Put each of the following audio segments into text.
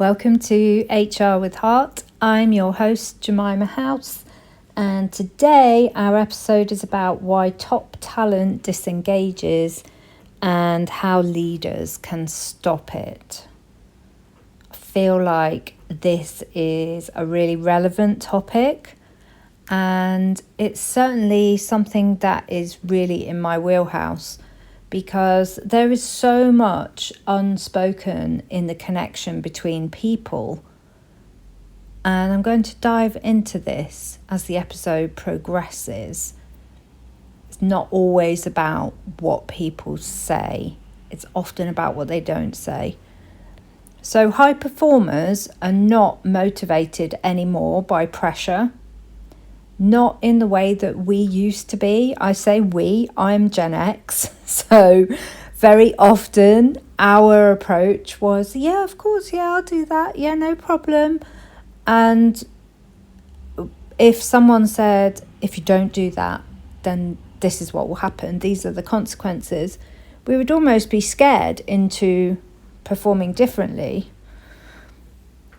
Welcome to HR with Heart. I'm your host, Jemima House, and today our episode is about why top talent disengages and how leaders can stop it. I feel like this is a really relevant topic, and it's certainly something that is really in my wheelhouse, because there is so much unspoken in the connection between people. And I'm going to dive into this as the episode progresses. It's not always about what people say. It's often about what they don't say. So high performers are not motivated anymore by pressure. Not in the way that we used to be. I say we, I'm Gen X. So very often our approach was, yeah, of course, yeah, I'll do that. Yeah, no problem. And if someone said, if you don't do that, then this is what will happen. These are the consequences. We would almost be scared into performing differently.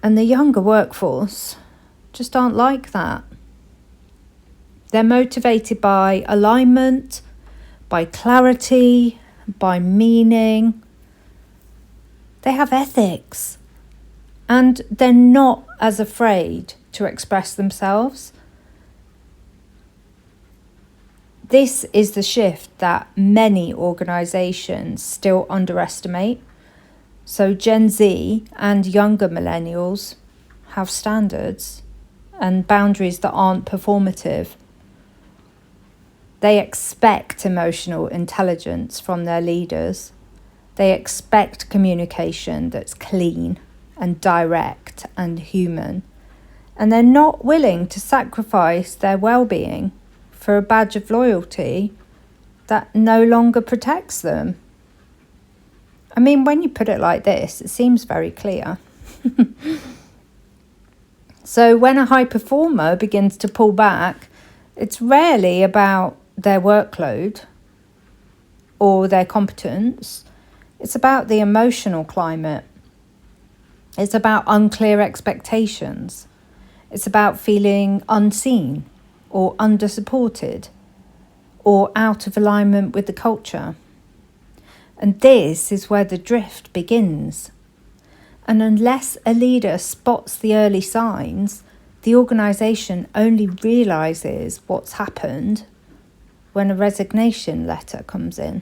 And the younger workforce just aren't like that. They're motivated by alignment, by clarity, by meaning. They have ethics. And they're not as afraid to express themselves. This is the shift that many organisations still underestimate. So Gen Z and younger millennials have standards and boundaries that aren't performative. They expect emotional intelligence from their leaders. They expect communication that's clean and direct and human. And they're not willing to sacrifice their well-being for a badge of loyalty that no longer protects them. I mean, when you put it like this, it seems very clear. So when a high performer begins to pull back, it's rarely about their workload or their competence. It's about the emotional climate. It's about unclear expectations. It's about feeling unseen or under-supported or out of alignment with the culture. And this is where the drift begins. And unless a leader spots the early signs, the organisation only realises what's happened when a resignation letter comes in.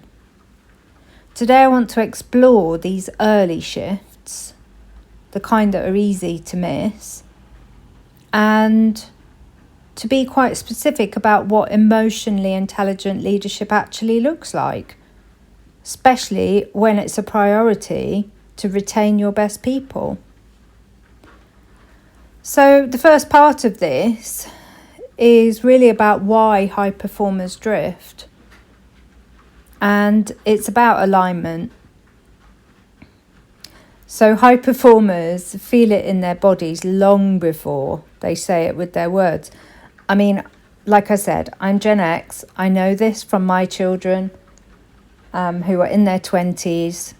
Today I want to explore these early shifts, the kind that are easy to miss, and to be quite specific about what emotionally intelligent leadership actually looks like, especially when it's a priority to retain your best people. So the first part of this is really about why high performers drift. And it's about alignment. So high performers feel it in their bodies long before they say it with their words. I mean, like I said, I'm Gen X. I know this from my children who are in their 20s.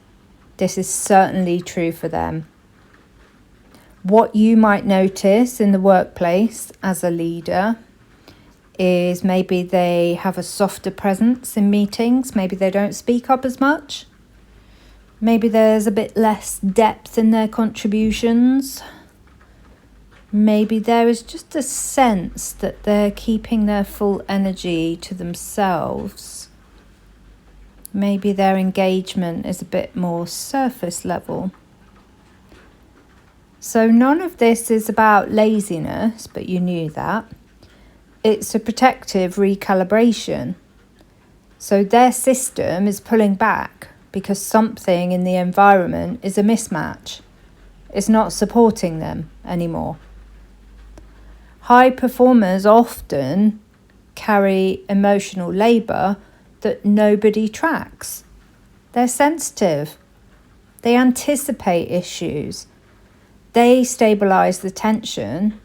This is certainly true for them. What you might notice in the workplace as a leader is maybe they have a softer presence in meetings. Maybe they don't speak up as much. Maybe there's a bit less depth in their contributions. Maybe there is just a sense that they're keeping their full energy to themselves. Maybe their engagement is a bit more surface level. So none of this is about laziness, but you knew that. It's a protective recalibration. So their system is pulling back because something in the environment is a mismatch. It's not supporting them anymore. High performers often carry emotional labour that nobody tracks. They're sensitive. They anticipate issues. They stabilise the tension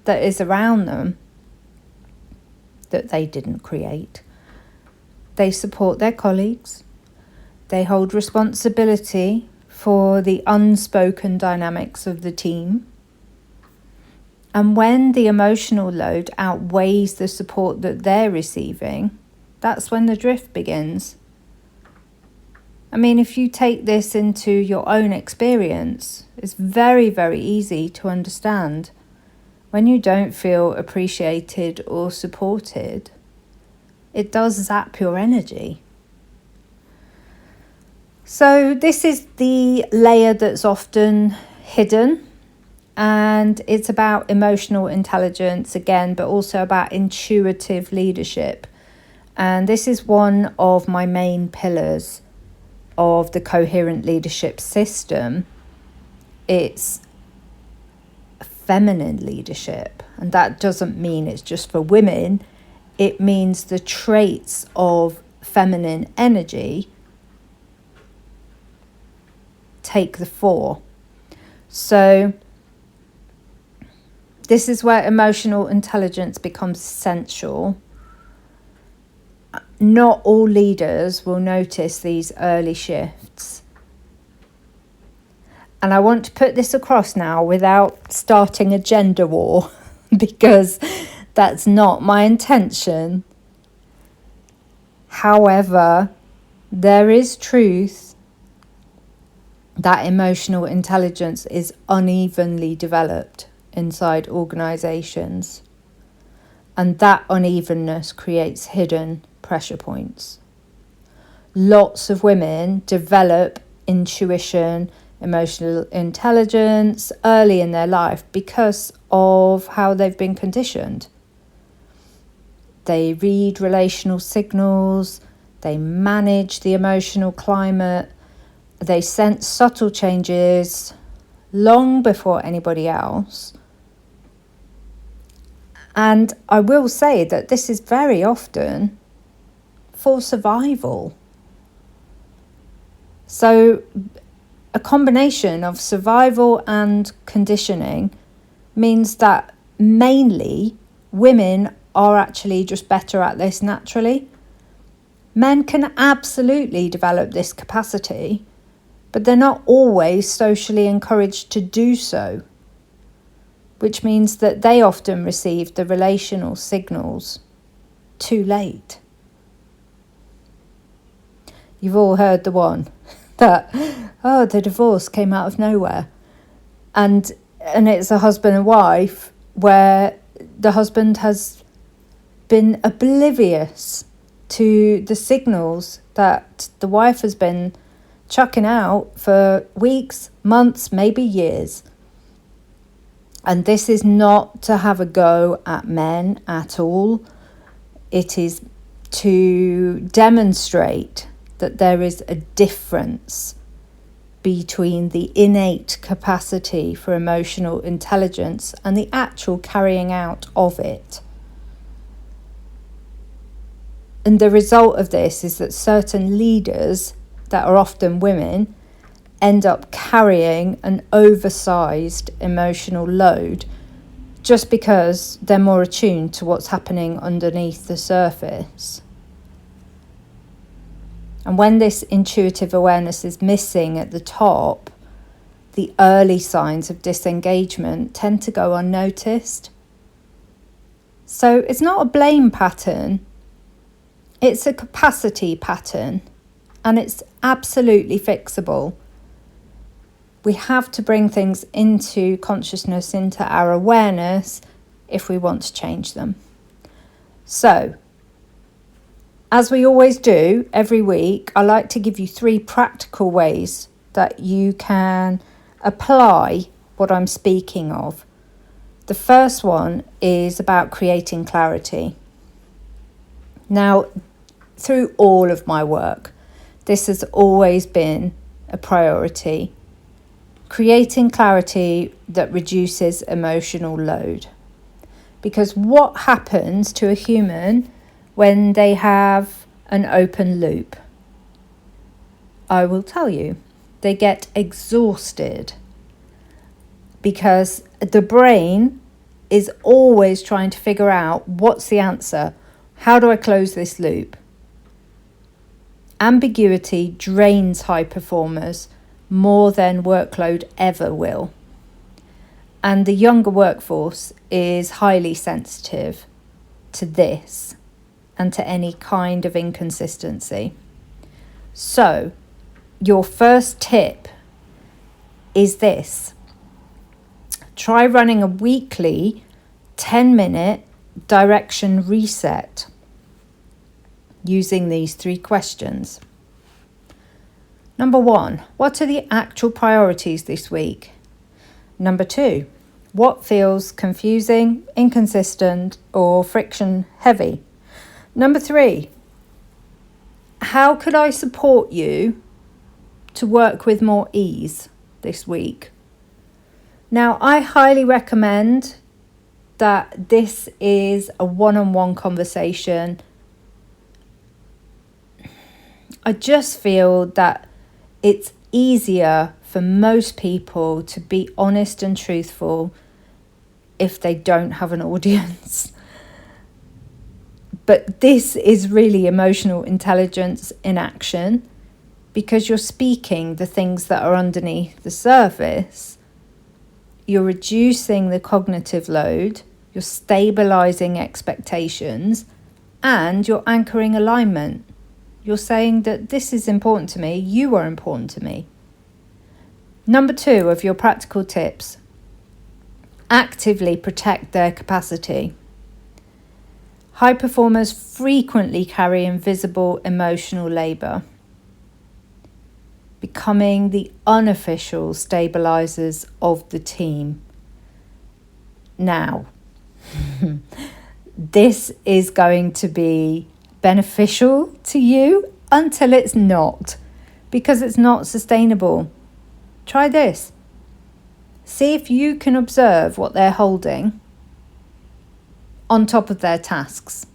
that is around them that they didn't create. They support their colleagues. They hold responsibility for the unspoken dynamics of the team. And when the emotional load outweighs the support that they're receiving, that's when the drift begins. I mean, if you take this into your own experience, it's very, very easy to understand. When you don't feel appreciated or supported, it does zap your energy. So this is the layer that's often hidden, and it's about emotional intelligence again, but also about intuitive leadership. And this is one of my main pillars of the coherent leadership system. It's feminine leadership, and that doesn't mean it's just for women. It means the traits of feminine energy take the fore. So this is where emotional intelligence becomes essential. Not all leaders will notice these early shifts. And I want to put this across now without starting a gender war, because that's not my intention. However, there is truth that emotional intelligence is unevenly developed inside organisations, and that unevenness creates hidden pressure points. Lots of women develop intuition, emotional intelligence early in their life because of how they've been conditioned. They read relational signals, they manage the emotional climate, they sense subtle changes long before anybody else. And I will say that this is very often for survival. So a combination of survival and conditioning means that mainly women are actually just better at this naturally. Men can absolutely develop this capacity, but they're not always socially encouraged to do so, which means that they often receive the relational signals too late. You've all heard the one that, the divorce came out of nowhere. And it's a husband and wife where the husband has been oblivious to the signals that the wife has been chucking out for weeks, months, maybe years. And this is not to have a go at men at all. It is to demonstrate that there is a difference between the innate capacity for emotional intelligence and the actual carrying out of it. And the result of this is that certain leaders that are often women end up carrying an oversized emotional load just because they're more attuned to what's happening underneath the surface. And when this intuitive awareness is missing at the top, the early signs of disengagement tend to go unnoticed. So it's not a blame pattern, it's a capacity pattern, and it's absolutely fixable. We have to bring things into consciousness, into our awareness, if we want to change them. So, as we always do every week, I like to give you 3 practical ways that you can apply what I'm speaking of. The first one is about creating clarity. Now, through all of my work, this has always been a priority. Creating clarity that reduces emotional load. Because what happens to a human when they have an open loop? I will tell you, they get exhausted because the brain is always trying to figure out what's the answer. How do I close this loop? Ambiguity drains high performers more than workload ever will. And the younger workforce is highly sensitive to this and to any kind of inconsistency. So, your first tip is this. Try running a weekly 10-minute direction reset using these 3 questions. Number 1, what are the actual priorities this week? Number 2, what feels confusing, inconsistent, or friction heavy? Number 3, how could I support you to work with more ease this week? Now, I highly recommend that this is a one-on-one conversation. I just feel that it's easier for most people to be honest and truthful if they don't have an audience. But this is really emotional intelligence in action, because you're speaking the things that are underneath the surface. You're reducing the cognitive load, you're stabilizing expectations, and you're anchoring alignment. You're saying that this is important to me, you are important to me. Number 2 of your practical tips, actively protect their capacity. High performers frequently carry invisible emotional labour, becoming the unofficial stabilizers of the team. Now, this is going to be beneficial to you until it's not, because it's not sustainable. Try this. See if you can observe what they're holding on top of their tasks.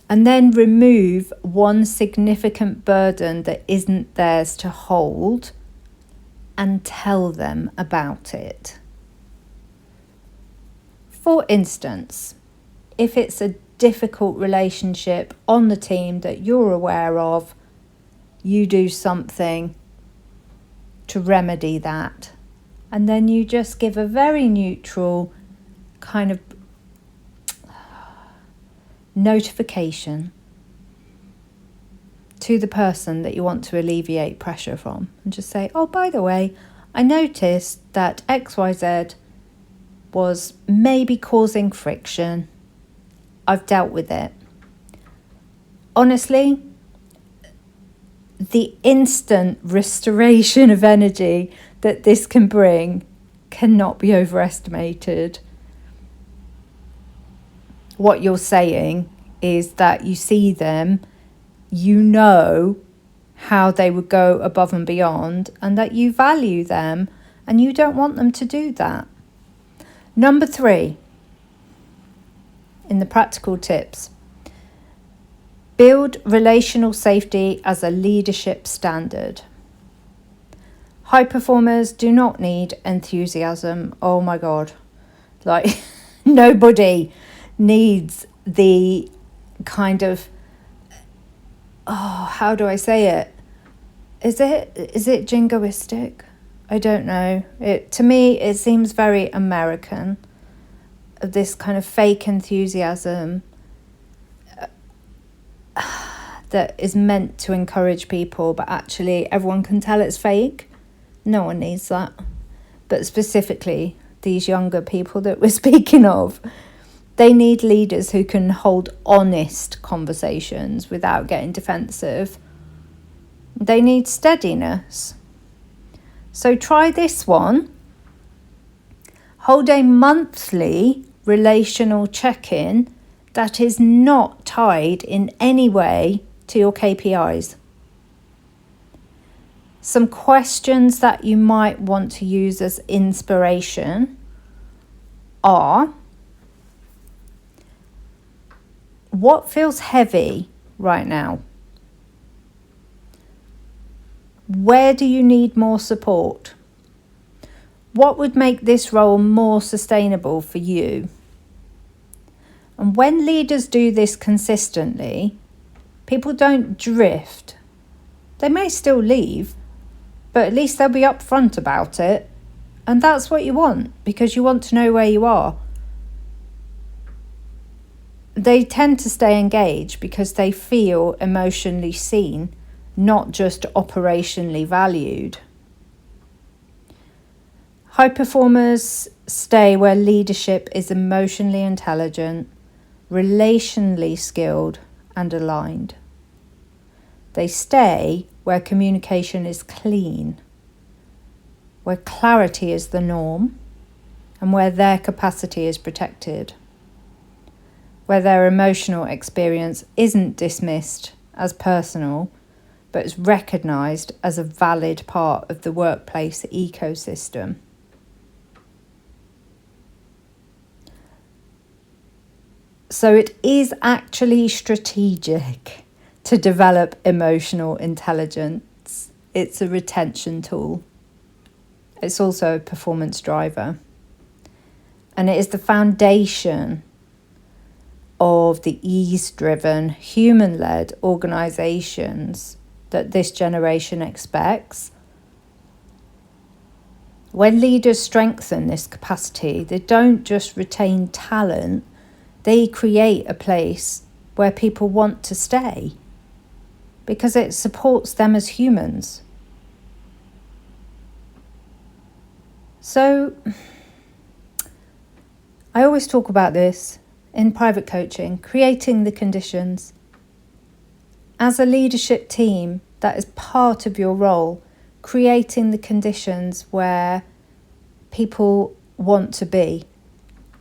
And then remove one significant burden that isn't theirs to hold and tell them about it. For instance, if it's a difficult relationship on the team that you're aware of, you do something to remedy that. And then you just give a very neutral kind of notification to the person that you want to alleviate pressure from, and just say, oh, by the way, I noticed that XYZ was maybe causing friction. I've dealt with it. Honestly, the instant restoration of energy that this can bring cannot be overestimated. What you're saying is that you see them, you know how they would go above and beyond, and that you value them and you don't want them to do that. Number 3, in the practical tips, build relational safety as a leadership standard. High performers do not need enthusiasm. Oh my God. Like, nobody needs the kind of, how do I say it? Is it jingoistic? I don't know. To me, it seems very American, this kind of fake enthusiasm that is meant to encourage people, but actually everyone can tell it's fake. No one needs that. But specifically, these younger people that we're speaking of, they need leaders who can hold honest conversations without getting defensive. They need steadiness. So try this one. Hold a monthly relational check-in that is not tied in any way to your KPIs. Some questions that you might want to use as inspiration are: what feels heavy right now? Where do you need more support? What would make this role more sustainable for you? And when leaders do this consistently, people don't drift. They may still leave, but at least they'll be upfront about it. And that's what you want, because you want to know where you are. They tend to stay engaged because they feel emotionally seen, not just operationally valued. High performers stay where leadership is emotionally intelligent, relationally skilled, and aligned. They stay where communication is clean, where clarity is the norm, and where their capacity is protected, where their emotional experience isn't dismissed as personal, but is recognised as a valid part of the workplace ecosystem. So it is actually strategic to develop emotional intelligence. It's a retention tool. It's also a performance driver. And it is the foundation of the ease-driven, human-led organisations that this generation expects. When leaders strengthen this capacity, they don't just retain talent, they create a place where people want to stay because it supports them as humans. So, I always talk about this in private coaching, creating the conditions. As a leadership team, that is part of your role, creating the conditions where people want to be.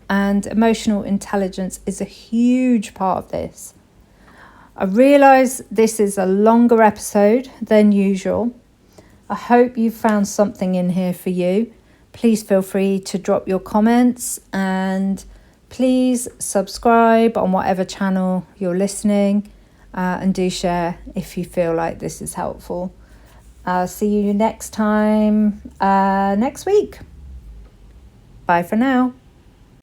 And emotional intelligence is a huge part of this. I realise this is a longer episode than usual. I hope you found something in here for you. Please feel free to drop your comments and please subscribe on whatever channel you're listening and do share if you feel like this is helpful. I'll see you next time next week. Bye for now.